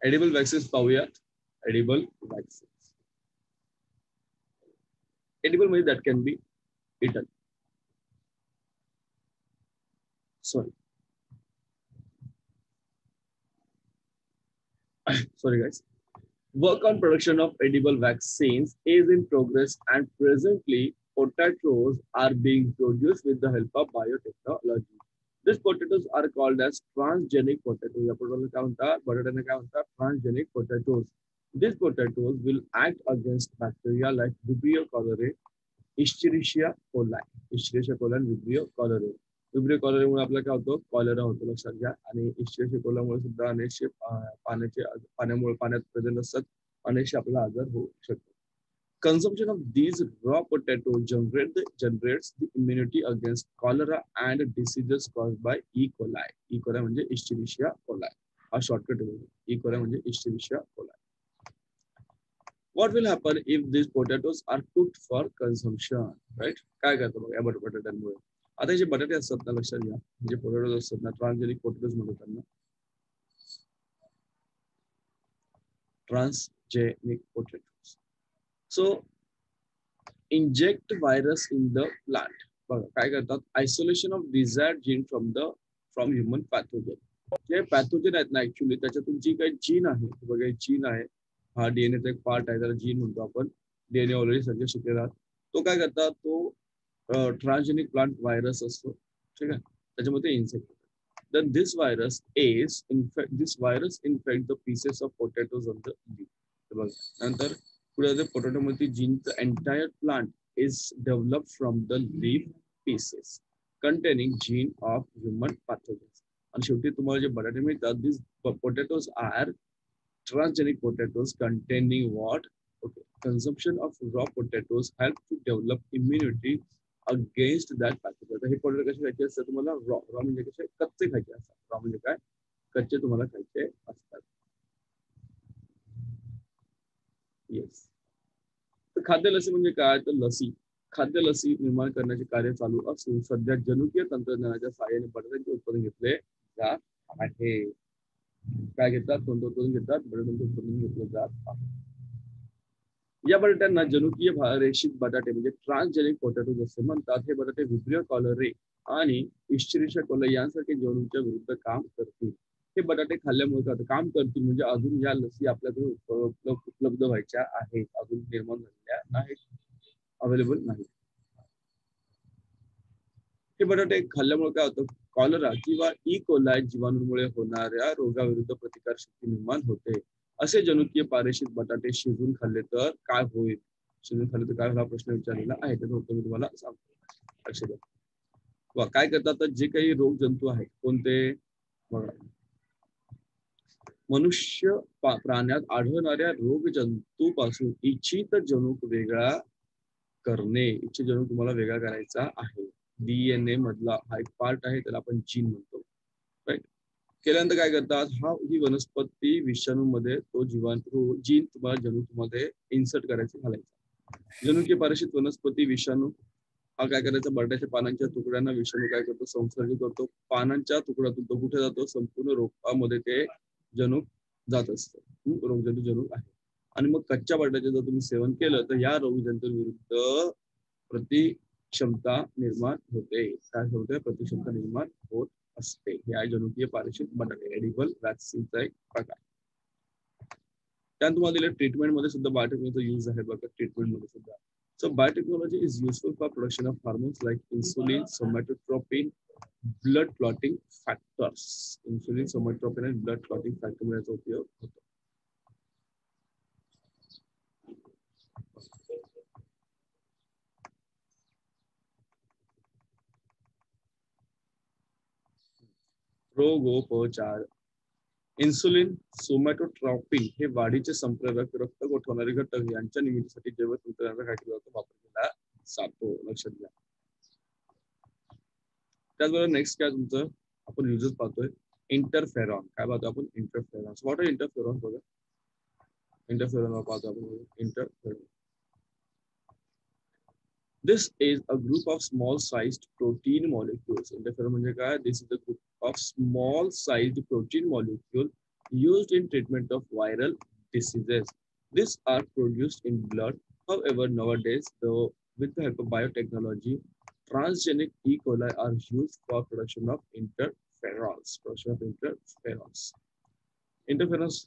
Edible vaccines पाहूयात. Edible vaccines. Edible म्हणजे that can be eaten. Sorry guys. Work on production of edible vaccines is in progress and presently potatoes are being produced with the help of biotechnology. These potatoes are called as transgenic potatoes. या पोटॅटोला काय म्हणतात? बटाट्याने काय म्हणतात? Transgenic potatoes. These potatoes will act against bacteria like Vibrio cholerae, Escherichia coli. Escherichia coli and Vibrio cholerae. Vibrio कॉलरामुळे आपल्याला काय होतं? Cholera होतो, लक्षात घ्या. आणि इस्चेरिशिया कोलामुळे सुद्धा अनेकशे पाण्यामुळे पाण्यात प्रेझेंट असतात, अनेकशे आपल्याला आजार होऊ शकतो. Consumption of these raw potatoes generates the immunity against cholera and diseases caused by E. coli. E. coli म्हणजे Escherichia coli. हा शॉर्टकट आहे. E. coli म्हणजे Escherichia coli. What will happen if these potatoes are cooked for consumption? Right? काय करतो बघा या बटाट्यांमुळे? आता जे बटाटे असतात ना, लक्षात घ्या, जे पोटॅटोज असतात ना, ट्रान्सजेनिक पोटॅटोज म्हणतात त्यांना. Transgenic potatoes. So inject virus in the plant. बघा काय करतात? Isolation of desired gene from human pathogen. जे पॅथोजन आहेत ना, ऍक्च्युली त्याच्यातून जी काही जीन आहे, बघा जीन आहे, हा डीएनएचा एक पार्ट आहे, त्याला जीन म्हणतो आपण. डीएनए ऑलरेडी सगळे शिकलेला आहात. तो काय करतात? तो ट्रान्सजेनिक प्लांट व्हायरस असतो, ठीक आहे, त्याच्यामध्ये इन्सेक्ट होतात. Then this virus infect the pieces of potatoes on the leaf. नंतर पुढे पोटॅटो मध्ये जीनचं entire plant is developed from the leaf pieces containing gene of human pathogens. आणि शेवटी तुम्हाला जे बटाटे मिळतात, these potatoes are transgenic potatoes containing what? Okay. Consumption of raw potatoes help to develop immunity against that pathogen. आता हे potato कसे खायचे असतात तुम्हाला? रॉ म्हणजे कसे? कच्चे खायचे असतात. रॉ म्हणजे काय? कच्चे तुम्हाला खायचे असतात. येस. तर खाद्य लसी म्हणजे काय? तर लसी, खाद्य लसी निर्माण करण्याचे कार्य चालू असून सध्या जनुकीय तंत्रज्ञानाच्या सहाय्याने बटाट्याचे उत्पादन घेतले जात आहे. काय घेतात? कोणतं उत्पादन घेतात? बटाट्याचं उत्पादन घेतलं जात आहे. या बटाट्यांना जनुकीय रेषित बटाटे म्हणजे ट्रान्सजेनिक पोटॅटोज असे म्हणतात. हे बटाटे विब्रियो कॉलरे आणि इस्चेरिशिया कोलाई यांसारखे जनुकीच्या विरुद्ध काम करतील. हे बटाटे खाल्ल्यामुळे काम करतील म्हणजे अजून या लसी आपल्याकडे उपलब्ध व्हायच्या आहेत, अजून निर्माण झालेल्या नाहीत, अवेलेबल नाहीत. हे बटाटे खाल्ल्यामुळे काय होतं? कॉलरा किंवा ई कोलाई जीवाणूमुळे होणाऱ्या रोगाविरुद्ध प्रतिकार शक्ती निर्माण होते. असे जनुकीय पारेषित बटाटे शिजून खाल्ले तर काय होईल? शिजून खाल्ले तर काय होईल हा प्रश्न विचारलेला आहे, त्याचं उत्तर मी तुम्हाला सांगतो. लक्ष द्या. काय करतात? तर जे काही रोग जंतू आहेत, कोणते? बघा, मनुष्य प्राण्यात आढळणाऱ्या रोग जंतूपासून इच्छित जनुक वेगळा करणे. इच्छित जनुक तुम्हाला वेगळा करायचा आहे. डीएनए मधला हा एक पार्ट आहे, त्याला आपण जीन म्हणतो. राईट. केल्यानंतर काय करतात? ही वनस्पती विषाणूमध्ये तो जीन तुम्हाला जनुकीमध्ये इन्सर्ट करायचं, घालायचा. जनुकीय पारेषित वनस्पती विषाणू हा काय करायचा? बटाट्याच्या पानांच्या तुकड्यांना विषाणू काय करतो? संसर्ग करतो. पानांच्या तुकड्यातून तो कुठे जातो? संपूर्ण रोपामध्ये ते जनुक जात असतं. रोगजंतू जनुक आहे. आणि मग कच्च्या बटाट्याचे जर तुम्ही सेवन केलं तर या रोगजंतूंविरुद्ध प्रतिक्षमता निर्माण होते. काय होते? प्रतिक्षमता निर्माण होत असते. हे आहे जनुकीय पारेषित बटाटे, एडिबल वॅक्सिनचा एक प्रकार. त्यानंतर तुम्हाला दिलं ट्रीटमेंट मध्ये सुद्धा बायोटेक्नॉलॉजीचा यूज आहे बघा, ट्रीटमेंट मध्ये सुद्धा. So biotechnology is useful for production of hormones like insulin, somatotropin, blood clotting factors. Insulin, somatotropin and blood clotting factor मध्ये याचा उपयोग होतो. रोगोपचार. इन्सुलिन, सोमॅटोट्रॉपिन हे वाढीचे संप्रेरक, रक्त गोठवणारे घटक यांच्या निर्मितीसाठी जैवतंत्रज्ञानाचा काय केला जातो? वापर केला जातो. लक्षात घ्या. त्याचबरोबर नेक्स्ट काय तुमचं आपण युजेस पाहतोय? इंटरफेरॉन. काय पाहतो आपण? इंटरफेरॉन. What are interferon? बघा, इंटरफेरॉन पाहतो आपण. Interferon, this is a group of small sized protein molecules. Interferon म्हणजे काय? This is a group of small sized protein molecule used in treatment of viral diseases. These are produced in blood. However, nowadays, with the help of biotechnology, transgenic E. coli are used for production of interferons. Interferons,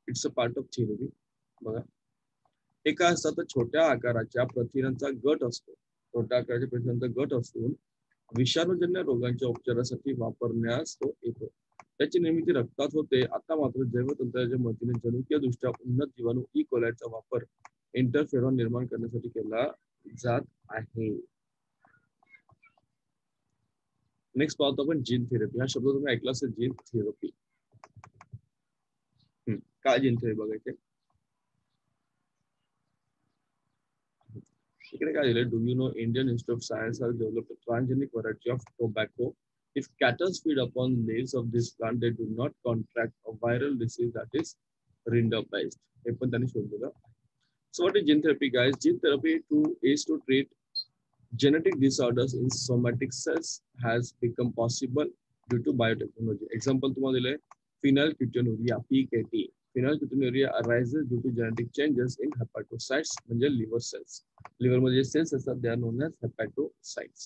it's a part of therapy. बघा, हे काय असतात तर छोट्या आकाराच्या प्रथिनांचा गट असतो. छोट्या आकाराच्या प्रथिनांचा गट असून विषाणूजन्य रोगांच्या उपचारासाठी वापरण्यास तो येतो. त्याची निर्मिती रक्तात होते. आता मात्र जैवतंत्राच्या मदतीने जनुकीय दृष्ट्या उन्नत जीवाणू ई कोलायचा वापर इंटरफेरॉन निर्माण करण्यासाठी केला जात आहे. नेक्स्ट पाहतो आपण जीन थेरपी. हा शब्द तुम्ही ऐकला असेल, जीन थेरपी. काय जीन थेरपी बघायचे इकडे काय दिलंय, do you know Indian institute of science has developed a transgenic variety of tobacco. If cattle feed upon leaves of this plant, they do not contract a viral disease that is rinderpest. हे पण त्यांनी शोधलेलं. So what is gene therapy, guys? Gene therapy is to treat genetic disorders in somatic cells has become possible due to biotechnology. Example तुम्हाला दिलंय, phenylketonuria, PKT. Phenylketonuria arises due to genetic changes in hepatocytes, म्हणजे liver cells. Liver मध्ये cells असतात, they are known as hepatocytes.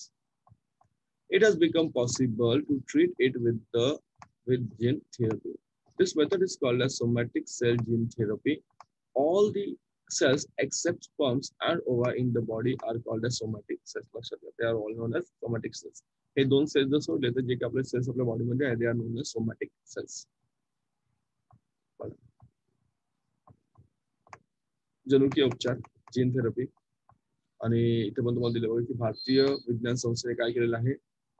It has become possible to treat it with gene therapy. This method is called as somatic cell gene therapy. All the cells except sperms and ova in the body are called as somatic cells. They are all known as somatic cells. हे दोन cells जर सोडले तर जे काही आपले cells आपल्या body मध्ये आहे, they are known as somatic cells. जनुकीय उपचार, जीन थेरपी. आणि इथे पण तुम्हाला दिलं बघा की भारतीय विज्ञान संस्थेने काय केलेलं आहे,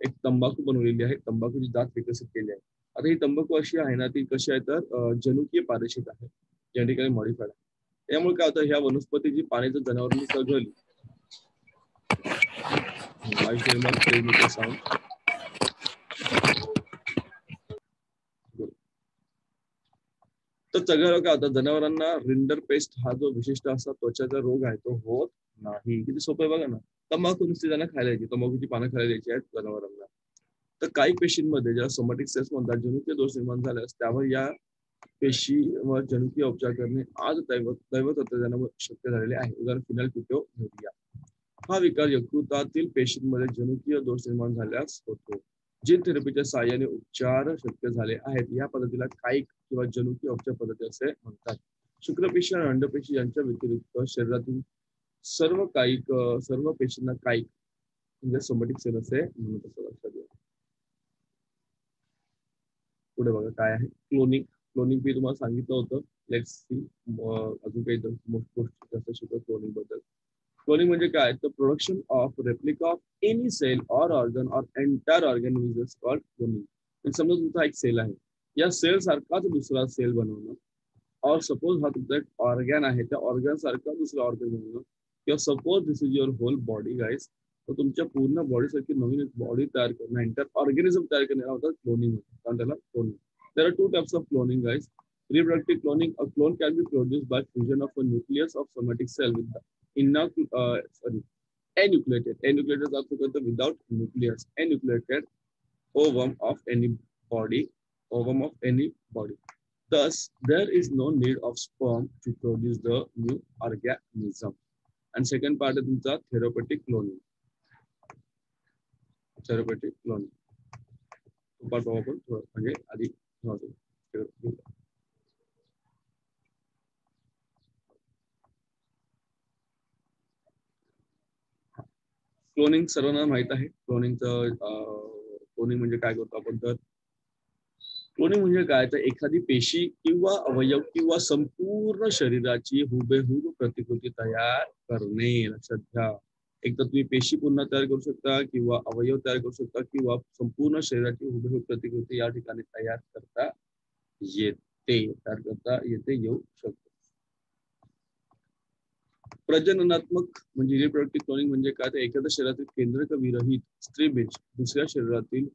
एक तंबाखू बनवलेली आहे, तंबाखूची जात विकसित केली आहे. आता ही तंबाखू अशी आहे ना, ती कशी आहे तर जनुकीय पारेषित आहे, जेनेटिकली मॉडिफाईड आहे. त्यामुळे काय होतं, ह्या वनस्पतीची पाने जर जनावरांनी चघळली, तर चघळल्यावर काय होतं, जनावरांना रिंडरपेस्ट हा जो विशिष्ट असा त्वचाचा रोग आहे तो होत नाही. किती सोपं आहे बघा ना. तंबाखू नुसती त्यांना खायला द्यायची, तंबाखूची पानं खायला द्यायची आहेत जनावरांना. तर काही पेशींमध्ये ज्याला सोमॅटिक सेल्स म्हणतात, जनुकीय दोष निर्माण झाल्यास त्यावर या पेशीवर जनुकीय उपचार करणे आज दैवतंत्रज्ञानामुळे शक्य झालेले आहे. उदाहरण फिनाइलकीटोन्युरिया. हा विकार यकृतातील पेशींमध्ये जनुकीय दोष निर्माण झाल्यास होतो. जीन थेरपीच्या साहाय्याने उपचार शक्य झाले आहेत. या पद्धतीला कायिक किंवा जनुकीय उपचार पद्धती असे म्हणतात. शुक्रपेशी आणि अंडपेशी यांच्या व्यतिरिक्त शरीरातील सर्व पेशींना कायिक म्हणजे सोमॅटिक सेल असे म्हणत असतात. लक्षात घ्या. पुढे बघा काय आहे, क्लोनिंग. क्लोनिंग मी तुम्हाला सांगितलं होतं. लेट्स सी अजून काही गोष्टी जास्त शिकतो क्लोनिंग बद्दल. क्लोनिंग म्हणजे काय, तर production of replica of any cell or organ or entire organism is called cloning. समजा तुमचा एक सेल आहे, या सेल सारखाच दुसरा सेल बनवणं, और सपोज हा तुमचा एक ऑर्गॅन आहे, त्या ऑर्गॅन सारखा दुसरा ऑर्गॅन बनवणं, किंवा suppose this is your whole body guys, तर तुमच्या पूर्ण बॉडी सारखी नवीन एक बॉडी तयार करणं, एंटायर ऑर्गॅनिझम तयार करण्याला होतं क्लोनिंग, कारण त्याला cloning. There are two types of cloning guys. Reproductive cloning, a clone can be produced by fusion of a nucleus of somatic cell with the enucleated. Enucleated also without nucleus. Enucleated ovum of any body. Thus, there is no need of sperm to produce the new organism. And second part is the therapeutic cloning. Therapeutic cloning. part म्हणजे आधी cloning सर्वांना माहित आहे. Cloning म्हणजे काय करतो आपण, तर क्लोनिंग म्हणजे काय, तर एखादी पेशी किंवा अवयव किंवा संपूर्ण शरीराची हुबेहूब प्रतिकृती तयार करणे. लक्षात घ्या, एक तर तुम्ही पेशी पुन्हा तयार करू शकता, किंवा अवयव तयार करू शकता, किंवा संपूर्ण शरीराची हुबेहूब प्रतिकृती या ठिकाणी तयार करता येऊ शकते. प्रजननात्मक म्हणजे रिप्रोडक्टिव्ह क्लोनिंग म्हणजे काय, तर एखाद्या शरीरातील केंद्रक विरहित स्त्री बीज दुसऱ्या शरीरातील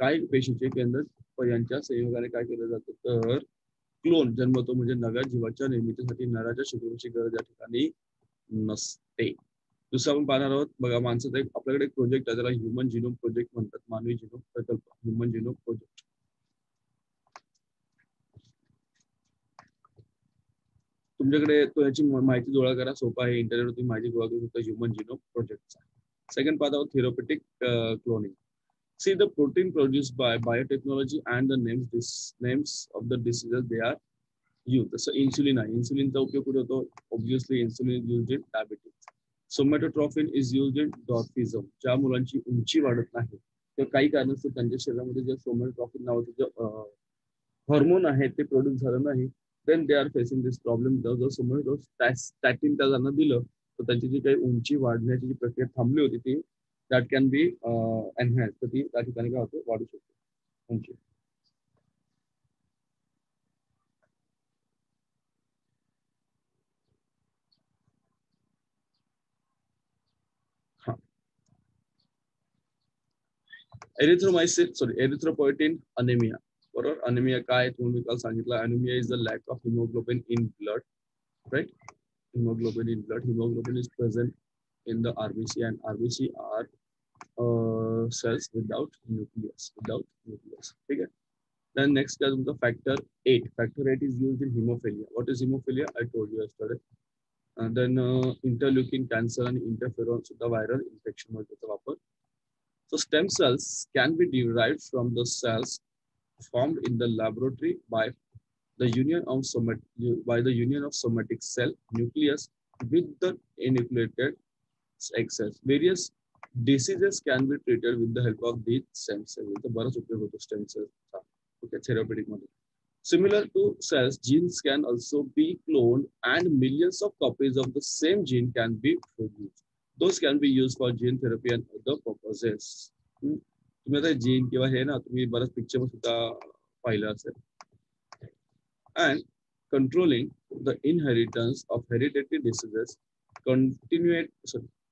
काही पेशीचे केंद्रक यांच्या संयोगाने काय केलं जातं, तर क्लोन जन्मतो. म्हणजे नव्या जीवाच्या निर्मितीसाठी नराच्या शुक्राणूची गरज या ठिकाणी नसते. दुसरं आपण पाहणार आहोत बघा, माणसाचा एक आपल्याकडे एक प्रोजेक्ट आहे, त्याला ह्युमन जिनोम प्रोजेक्ट म्हणतात, मानवी जिनोम प्रकल्प, ह्युमन जिनोम प्रोजेक्ट. तुमच्याकडे तो याची माहिती गोळा करा, सोपा आहे. इंटरनेटवर तुम्ही माहिती गोळा करू शकता ह्युमन जिनोम प्रोजेक्टचा. Second part of therapeutic cloning. See the protein produced by biotechnology and the names of the diseases they are used. जसं इन्सुलिन आहे, इन्सुलिनचा उपयोग कुठे होतो? Obviously insulin is used in diabetes. Somatotrophin is used in dwarfism. ज्या मुलांची उंची वाढत नाही तर काही कारणास्तव त्यांच्या शरीरामध्ये जे सोमॅटोट्रॉफिन नावाचं जे हॉर्मोन आहे ते प्रोड्यूस झालं नाही, then they are facing this problem. जर स्टॅटिन त्यांना दिलं तर त्यांची जी काही उंची वाढण्याची जी प्रक्रिया थांबली होती ती दॅट कॅन बी एनहॅन्स, तर ती त्या ठिकाणी काय होते? वाढू शकते उंची. हा, एरिथ्रोपोएटिन अनेमिया. बरोबर, अनेमिया काय तुम्ही काल सांगितलं? Anaemia is the lack of haemoglobin in blood, right? Hemoglobin in blood. Hemoglobin is present in the RBC, and RBC are cells without nucleus. ठीक है. Then next is the factor 8. Factor 8 is used in hemophilia. What is hemophilia? I told you yesterday. And then interleukin, cancer and interferon, so the viral infection मध्ये त्याचा वापर. So stem cells can be derived from the cells formed in the laboratory by the union of somatic cell nucleus with the enucleated egg cells. Various diseases can be treated with the help of these stem cells. तर बराच उपयोग होतो stem cells. Okay, therapeutic मध्ये. Similar to cells, genes can also be cloned and millions of copies of the same gene can be produced. Those can be used for gene therapy and other purposes. तुम्ही आता gene किंवा हे ना तुम्ही बऱ्याच picture मध्ये सुद्धा पाहिलं असेल. And controlling the inheritance of hereditary diseases,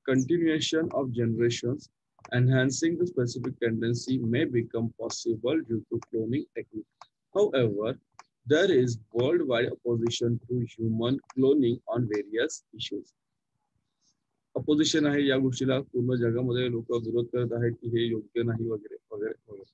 continuation of generations, enhancing the specific tendency may become possible due to cloning technique. However, there is worldwide opposition to human cloning on various issues. Opposition आहे या गोष्टीला, पूर्ण जगामध्ये लोक विरोध करत आहेत की हे योग्य नाही वगैरे वगैरे वगैरे.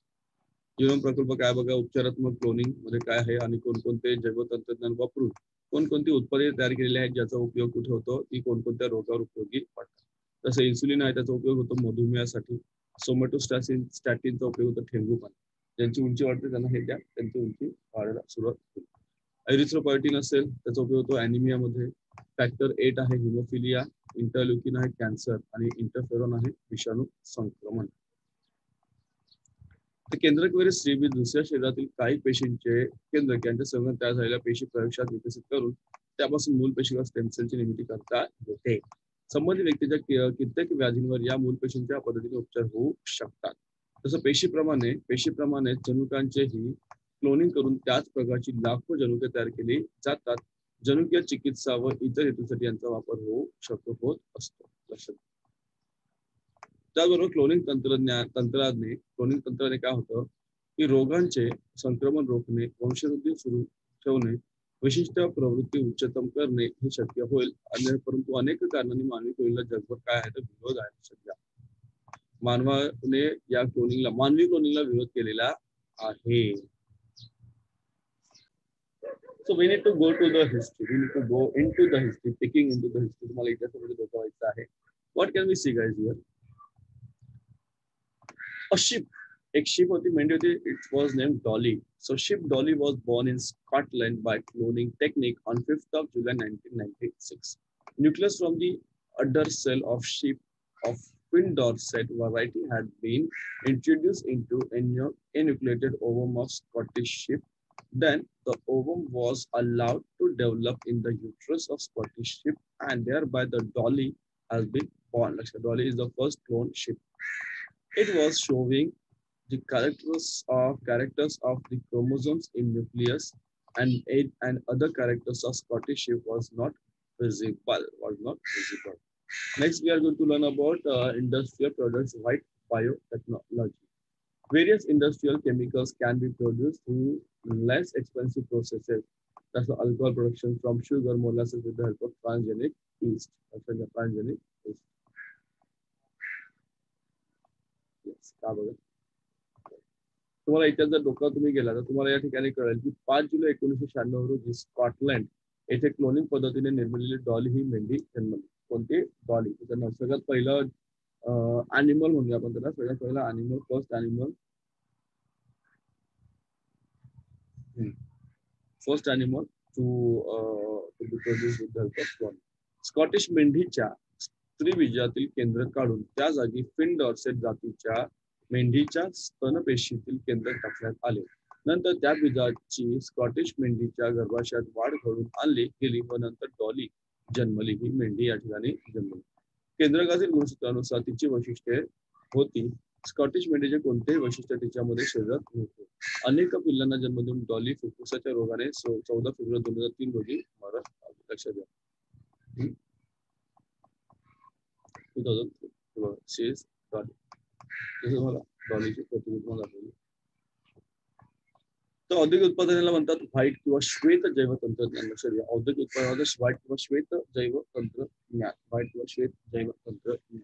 जीवन प्रकल्प काय बघा, उपचारात्मक क्लोनिंग मध्ये काय आहे आणि कोणकोणते जैवतंत्रज्ञान वापरून कोणकोणती उत्पादने तयार केलेली आहेत ज्याचा उपयोग कुठे होतो, ती कोणकोणत्या रोगावर उपयोगी पडतात. जसं इन्सुलिन आहे त्याचा उपयोग होतो मधुमेहासाठी. स्टॅटिनचा उपयोग होतो ठेंगूपणा. ज्यांची उंची वाढते त्यांना हे द्या, त्यांची उंची वाढायला सुरुवात होईल. एरिथ्रोपॉयटिन असेल त्याचा उपयोग होतो अॅनिमिया मध्ये. फॅक्टर 8 आहे हिमोफिलिया. इंटरल्युकिन आहे कॅन्सर आणि इंटरफेरॉन आहे विषाणू संक्रमण. तर केंद्रक स्त्रीबीज दुसऱ्या शरीरातील काही पेशींचे केंद्रक यांच्या संघ तयार झालेल्या पेशी प्रयोगशाळेत विकसित करून त्यापासून मूल पेशी स्टेम सेलची निर्मिती करता येते. संबंधित व्यक्तीच्या कित्येक व्याधींवर या मूल पेशींच्या पद्धतीने उपचार होऊ शकतात. तसं पेशीप्रमाणे जनुकांचेही क्लोनिंग करून त्याच प्रकारची लाखो जनुके तयार केली जातात. जनुकीय चिकित्सा व इतर हेतूसाठी यांचा वापर होत असतो. लक्षात. त्याचबरोबर क्लोनिंग तंत्राने काय होतं की रोगांचे संक्रमण रोखणे, वंशवृद्धी सुरू ठेवणे, विशिष्ट प्रवृत्ती उच्चतम करणे हे शक्य होईल. परंतु अनेक कारणांनी मानवी क्लोनिंगला जगभर काय आहे तर विरोध आहे. सध्या मानवी क्लोनिंगला विरोध केलेला आहे. So we need to go to the history. We need to go into the history, peeking into the history. तुम्हाला इतिहासामध्ये बघायचं आहे. What can we see guys here? A ship. एक ship होती, मेंढी होती. It was named Dolly. So ship Dolly was born in Scotland by cloning technique on 5th of July 1996. Nucleus from the udder cell of ship of twin Dorset variety had been introduced into enucleated ovum of Scottish ship. Then the ovum was allowed to develop in the uterus of Scottish ship, and thereby the Dolly has been born. Dolly is the first clone ship. It was showing the characters of the chromosomes in nucleus, and other characters of Scottish ship was not visible. Next, we are going to learn about industrial products like biotechnology. Various industrial chemicals can be produced through less expensive processes. That's the alcohol production from sugar, molasses with the help of transgenic yeast. Transgenic yeast. Yes, तुम्हाला इथे जर डोका तुम्ही गेला तर तुम्हाला या ठिकाणी कळेल की 5 जुलै 1996 रोजी स्कॉटलंड येथे क्लोनिंग पद्धतीने निर्मिलेली डॉली ही मेंढी जन्मली. कोणती? डॉली. त्याचं सगळ्यात पहिलं अॅनिमल म्हणूया आपण त्याला, सगळ्यात पहिला animal, first animal to be produce with the help of cloning. Scottish मेंढीच्या स्त्रीबीजातील केंद्र काढून त्या जागी फिन डॉर्सेट जातीच्या मेंढीच्या स्तनपेशीतील केंद्र टाकण्यात आले. नंतर त्या बीजाची स्कॉटिश मेंढीच्या गर्भाशयात वाढ घडून आणली गेली व नंतर डॉली जन्मली. ही मेंढी या ठिकाणी जन्मली. केंद्रकातील गुणसूत्रानुसार तिची वैशिष्ट्ये होती. स्कॉटिश मेंढीचे कोणतेही वैशिष्ट्य तिच्यामध्ये शरीरात नव्हते. अनेक पिल्लांना जन्म देऊन डॉली फुफ्फुसाच्या रोगाने 14 फेब्रुवारी 2003 रोजी मरण पावली. लक्षात घ्या. 2003 डॉली. तुम्हाला डॉलीची प्रतिनिधित्व दाखवली. तर औद्योगिक उत्पादनाला म्हणतात व्हाईट किंवा श्वेत जैव तंत्रज्ञान. लक्षात घ्या. औद्योगिक उत्पादनात व्हाईट किंवा श्वेत जैव तंत्रज्ञान. व्हाईट किंवा श्वेत जैव तंत्रज्ञान.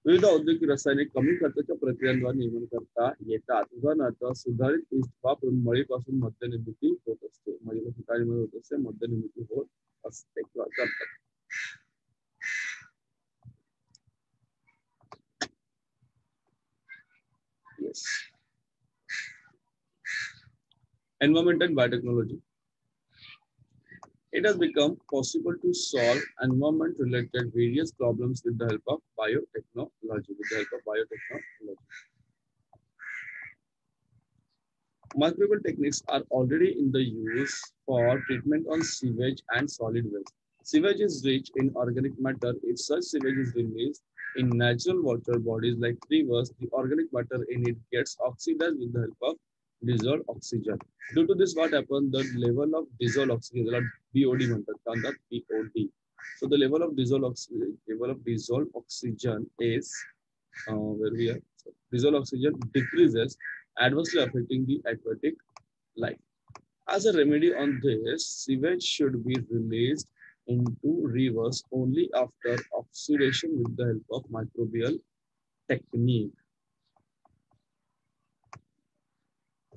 विविध औद्योगिक रसायने कमी खर्चाच्या प्रक्रियांद्वारे निर्माण करता येतात. उदाहरणार्थ सुधारित ईस्ट वापरून मळीपासून मद्य निर्मिती होत असते. मळीपासून होत असते, मद्य निर्मिती होत असते किंवा करतात. Yes. Environment and biotechnology. It has become possible to solve environment-related various problems with the help of biotechnology. Microbial techniques are already in the use for treatment on sewage and solid waste. Sewage is rich in organic matter. If such sewage is released in natural water bodies like rivers, the organic matter in it gets oxidized with the help of dissolved oxygen. Due to this, what happens? The level of dissolved oxygen, BOD म्हणतात, BOD. So the level of dissolved oxygen is where we are. So dissolved oxygen decreases, adversely affecting the aquatic life. As a remedy on this, sewage should be released into rivers only after oxidation with the help of microbial technique.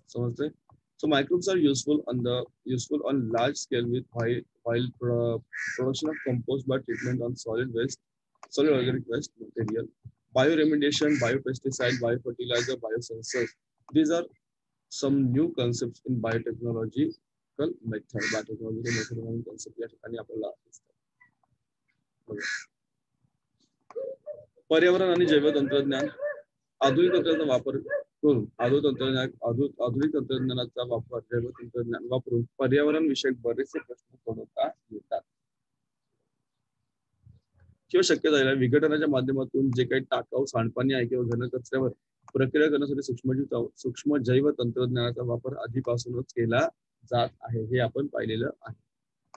So microbes are useful on large scale with while production of compost by treatment on solid organic waste material, bioremediation, biopesticide, biofertilizer, biosensors. These are some new concepts in biotechnological method. Biotechnological concept या ठिकाणी आपल्याला पर्यावरण आणि जैव तंत्रज्ञान. आधुनिक तंत्रज्ञानाचा वापर करून आधुनिक तंत्रज्ञानाचा वापर जैव तंत्रज्ञान वापरून पर्यावरण विषयक बरेचसे प्रश्न सोडवता येतात किंवा शक्य झालेल्या विघटनाच्या माध्यमातून जे काही टाकाऊ सांडपाणी आहे किंवा घनकचऱ्यावर प्रक्रिया करण्यासाठी सूक्ष्म जैव तंत्रज्ञानाचा वापर आधीपासूनच केला जात आहे, हे आपण पाहिलेलं आहे.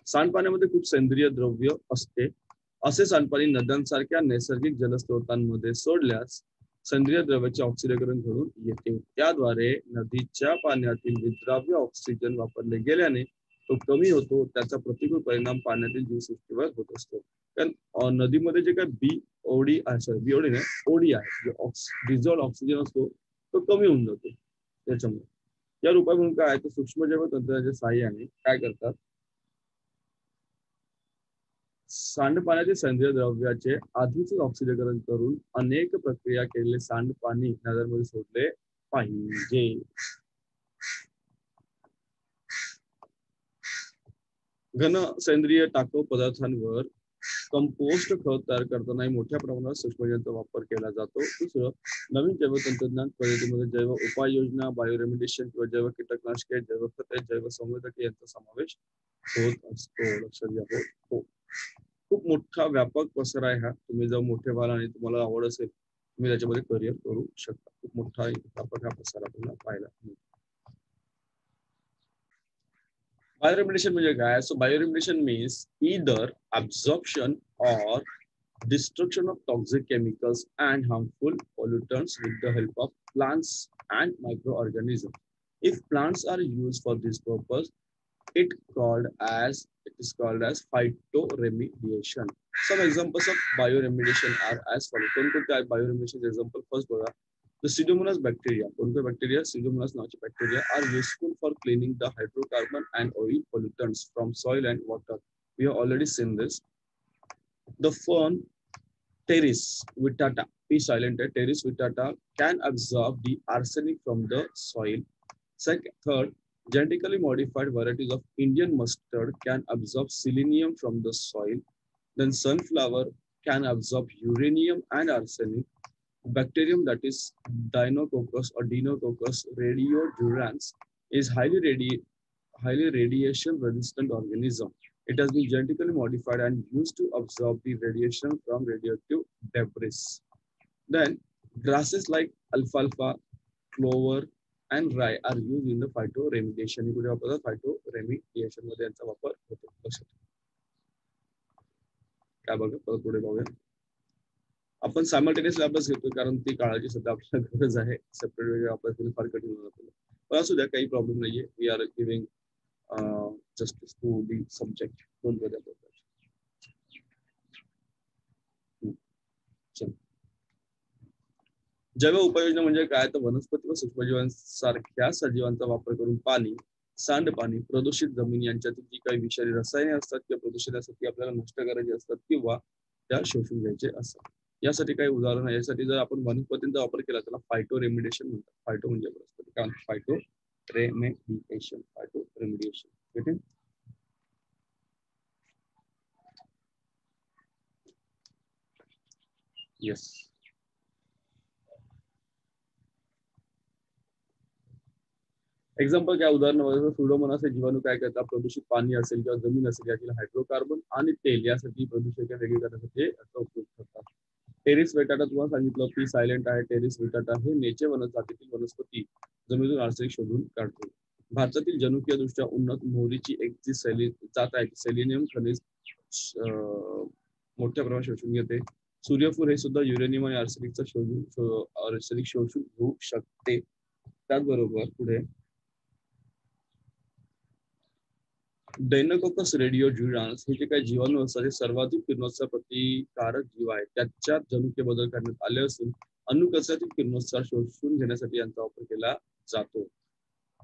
सांडपाण्यामध्ये खूप सेंद्रिय द्रव्य असते. असे सांडपाणी नद्यांसारख्या नैसर्गिक जलस्रोतांमध्ये सोडल्यास सेंद्रिय द्रव्याचे ऑक्सिडीकरण घडून येते. त्याद्वारे नदीच्या पाण्यातील विद्राव्य ऑक्सिजन वापरले गेल्याने तो कमी होतो. त्याचा प्रतिकूल परिणाम पाण्यातील जीवसृष्टीवर होत असतो. कारण नदीमध्ये जे काही ओडी आहे, डिझॉल्व्ड ऑक्सिजन असतो तो कमी होऊन जातो. त्याच्यामुळे या उपाय म्हणून काय तर सूक्ष्म जैव तंत्रज्ञानाच्या साहाय्याने काय करतात, सांडपाण्यातील सेंद्रिय द्रव्याचे आधीच ऑक्सिडीकरण करून अनेक प्रक्रिया केलेले सांडपाणी नद्यांमध्ये सोडले पाहिजे. घन सेंद्रिय टाकाऊ पदार्थांवर कंपोस्ट खत तयार करताना मोठ्या प्रमाणात सूक्ष्मजीवांचा वापर केला जातो. दुसरं, नवीन जैव तंत्रज्ञान पद्धतीमध्ये जैव उपाययोजना, बायोरेमिडिएशन किंवा जैव कीटकनाशके, जैव खते, जैव संवर्धके यांचा समावेश होत असतो. लक्षात घ्या. खूप मोठा व्यापक पसर आहे हा. तुम्ही जर मोठे व्हाल आणि तुम्हाला आवड असेल तुम्ही त्याच्यामध्ये करिअर करू शकता. खूप मोठा व्यापक हा पसार आपल्याला पाहायला मिळतो. Bioremediation म्हणजे काय? So bioremediation means either absorption or destruction of toxic chemicals and harmful pollutants with the help of plants and microorganisms. If plants are used for this purpose, it is called as phytoremediation. Some examples of bioremediation are as follows. कोणकोणते bioremediation example? First बघा, The Pseudomonas bacteria, कोणते bacteria? Pseudomonas नावाचे bacteria are useful for cleaning the hydrocarbon and oil pollutants from soil and water. We have already seen this. The fern Pteris vittata, P silent, Pteris vittata can absorb the arsenic from the soil. Third, genetically modified varieties of Indian mustard can absorb selenium from the soil. Then sunflower can absorb uranium and arsenic. Bacterium that is Deinococcus or Deinococcus radiodurans is highly radiation resistant organism. It has been genetically modified and used to absorb the radiation from radioactive debris. Then grasses like alfalfa, clover and rye are used in the phytoremediation. इकडे वापरतात phytoremediation मध्ये यांचा वापर होतो. लक्षात काय बघा परत पुढे बघूया. आपण सायमल्टेनियसली अभ्यास घेतो कारण ती काळाची सध्या आपल्याला गरज आहे. सेपरेट वेगळे अभ्यास केले फार कठीण होतं. पण असू द्या काही प्रॉब्लेम नाहीये. We are giving justice to the subject. दोन बद्दल जैव उपयोजना म्हणजे काय तर वनस्पती व सूक्ष्मजीवांसारख्या सजीवांचा वापर करून पाणी, सांडपाणी, प्रदूषित जमीन यांच्यातील जी काही विषारी रसायने असतात किंवा प्रदूषित असतात ती आपल्याला नष्ट करायची असतात किंवा त्या शोषून घ्यायचे असतात. यासाठी काही उदाहरण आहे. यासाठी जर आपण वनस्पतींचा वापर केला त्याला फायटो रेमिडिएशन म्हणतात. फायटो म्हणजे वनस्पती काय फायटो रेमेडिएशन. Phyto remediation. ठीक आहे. येस. एक्झाम्पल काय उदाहरण सुडोमोनास हे जीवाणू काय करतात प्रदूषित पाणी असेल किंवा जमीन असेल यातील हायड्रोकार्बन आणि तेल यासाठी प्रदूषक वेगळे करण्यासाठी याचा उपयोग करतात. टेरिस वेटाटा तुम्हाला सांगितलं पी सायलेंट आहे. टेरिस वेटाटा हे नेचे वनस्पतीतील वनस्पती जमिनीतून आर्सेनिक शोधून काढतो. भारतातील जनुकीय दृष्ट्या उन्नत मोहरीची एक जी जात आहे सेलेनियम खनिज मोठ्या प्रमाणात शोषून घेते. सूर्यफूल हे सुद्धा युरेनियम आणि आर्सेनिक शोषून घेऊ शकते. त्याचबरोबर पुढे डेनोकोकस रेडिओड्युरान्स हे जे काही जीवाणू असतात ते सर्वाधिक किरणोत्सार प्रतिकारक जीव आहे. त्याच्यात जनुकीय बदल करण्यात आले असून अणुकचऱ्यातील किरणोत्सार शोषून घेण्यासाठी यांचा वापर केला जातो.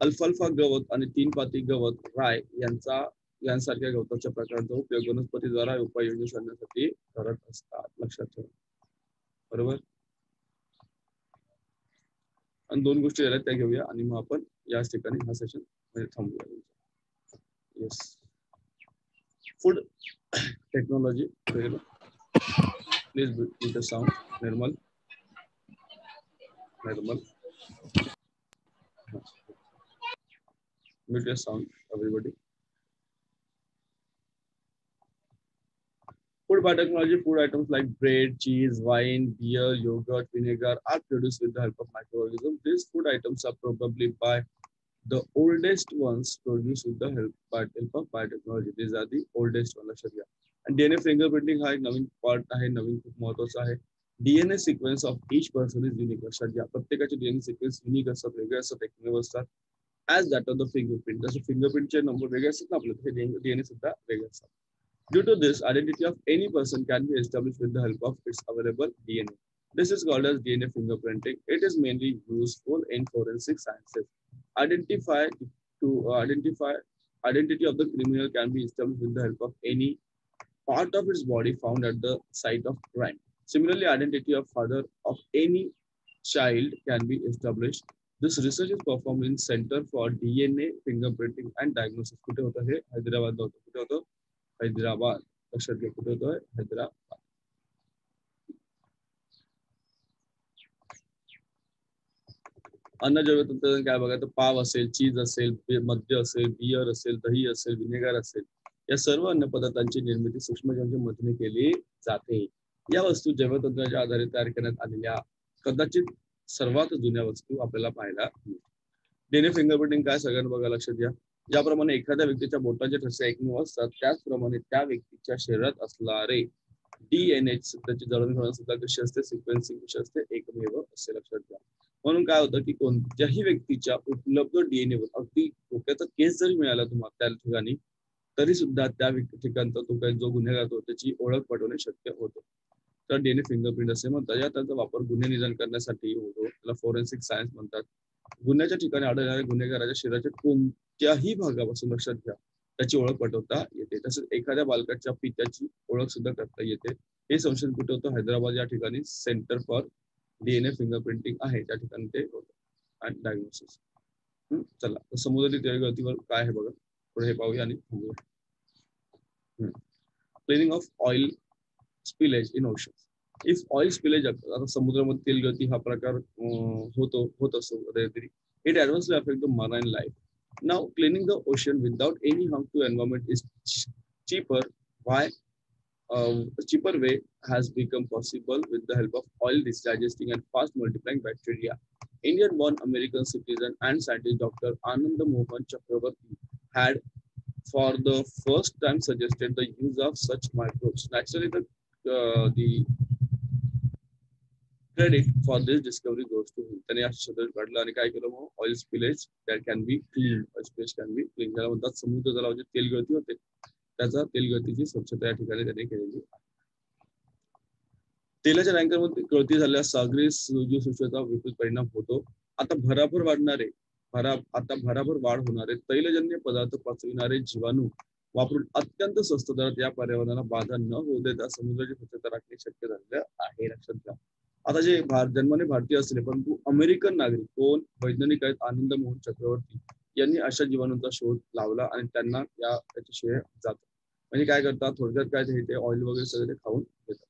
अल्फाल्फा गवत आणि तीन पाती गवत राय यांसारख्या गवताच्या प्रकारांचा उपयोग वनस्पतीद्वारा उपाययोजना साधण्यासाठी करत असतात. लक्षात ठेवा. बरोबर. आणि दोन गोष्टी झाल्या त्या घेऊया आणि मग आपण याच ठिकाणी हा सेशन थांबूया. Yes. Food technology. Please mute the sound. Nirmal. Mute your sound, everybody. Food biotechnology. Food items like bread, cheese, wine, beer, yogurt, vinegar are produced with the help of microorganisms. These food items are probably the oldest ones produced with the help of biotechnology. These are the oldest ones. लक्षात घ्या. आणि DNA fingerprinting हा एक नवीन part आहे. नवीन खूप महत्त्वाचा आहे. DNA sequence of each person is unique. लक्षात घ्या. प्रत्येकाचे डीएनए सिक्वेन्स युनिक असतात, वेगळे असतात, एकमेव असतात. As that of the fingerprint. जसे फिंगरप्रिंटचे नंबर वेगळे असतात ना आपले तसे डीएनए सुद्धा वेगळे असतात. Due to this, identity of any person can be established with the help of its available DNA. This is called as DNA fingerprinting. It is mainly useful in forensic sciences. Identity of the criminal can be established with the help of any part of its body found at the site of crime. Similarly, identity of father of any child can be established. This research is performed in Center for DNA Fingerprinting and Diagnosis. कुठे होतं हे? हैदराबादला होतं. कुठे होतं? हैदराबाद. लक्षात घ्या. कुठे होतं? हैदराबाद. अन्न जैव तंत्रज्ञान काय बघा तर पाव असेल, चीज असेल, मद्य असेल, बियर असेल, दही असेल, विनेगर असेल, या सर्व अन्न पदार्थांची निर्मिती सूक्ष्मजीवांच्या मदतीने केली जाते. या वस्तू जैवतंत्राच्या आधारे तयार करण्यात आलेल्या कदाचित सर्वात जुन्या वस्तू आपल्याला पाहायला मिळतात. डीएनए फिंगरप्रिंटिंग काय सगळ्यांना बघा. लक्षात घ्या. ज्याप्रमाणे एखाद्या व्यक्तीच्या बोटाचे ठसे एकमेव असतात त्याचप्रमाणे त्या व्यक्तीच्या शरीरात असणारे डीएनए त्याची जडणघडण सुद्धा कशी असते, सिक्वेन्सिंग कशी असते, एकमेव असे. लक्षात घ्या. म्हणून काय होतं की कोणत्याही व्यक्तीच्या उपलब्ध डीएनएवर अगदी डोक्याचा केस जरी मिळाला तुम्हाला त्या ठिकाणी तरी सुद्धा त्या ठिकाणचा तो काही जो गुन्हेगार होतो त्याची ओळख पटवणे शक्य होते. तर डीएनए फिंगरप्रिंट असे म्हणतात. या त्याचा वापर गुन्हे निदान करण्यासाठी होतो. त्याला फॉरेन्सिक सायन्स म्हणतात. गुन्ह्याच्या ठिकाणी आढळणाऱ्या गुन्हेगाराच्या शरीराच्या कोणत्याही भागापासून लक्षात घ्या त्याची ओळख पटवता येते. तसेच एखाद्या बालकाच्या पित्याची ओळख सुद्धा करता येते. हे संशोधन कुठे होतं? हैदराबाद या ठिकाणी सेंटर फॉर डीएनए फिंगरप्रिंटिंग आहे त्या ठिकाणी ते होतं. आणि डायग्नोसिस. चला समुद्री तेलगळतीवर काय आहे बघा, पुढे हे पाहूया आणि थांबूया. Cleaning of oil spillage in ocean. If oil spillage, आता समुद्रामध्ये तेलगळती हा प्रकार होत असतो कधीतरी, it adversely affect the marine life. Now cleaning the ocean without any harm to environment is cheaper. Why? Cheaper way has become possible with the help of oil digesting and fast multiplying bacteria. Indian-born American citizen and scientist Dr. Anand Mohan Chakravarti had for the first time suggested the use of such microbes. Naturally, the credit for this discovery goes to him. त्याने असं शोधून काढलं आणि काय केलं मग oil spillage that can be clean. Oil spillage can be clean. त्याला म्हणतात समुद्र जलावरची तेलगळती होते त्याचा तेलगळतीची स्वच्छता या ठिकाणी त्यांनी केलेली आहे. तेलाच्या टँकरमध्ये गळती झाल्यास सागरी जीवसृष्टीचा विपरीत परिणाम होतो. आता भराभर वाढ होणारे तैलजन्य पदार्थ पचविणारे जीवाणू वापरून अत्यंत स्वस्त दरात या पर्यावरणाला बाधा न होऊ देता समुद्राची स्वच्छता राखणे शक्य झालेलं आहे. लक्षात घ्या. आता जे जन्माने भारतीय असले परंतु अमेरिकन नागरिक कोण वैज्ञानिक आहेत आनंद मोहन चक्रवर्ती यांनी अशा जीवाणूंचा शोध लावला आणि त्यांना त्याचे श्रेय जातं. म्हणजे काय करतात थोडक्यात काय ते ऑइल वगैरे सगळे खाऊन घेतात.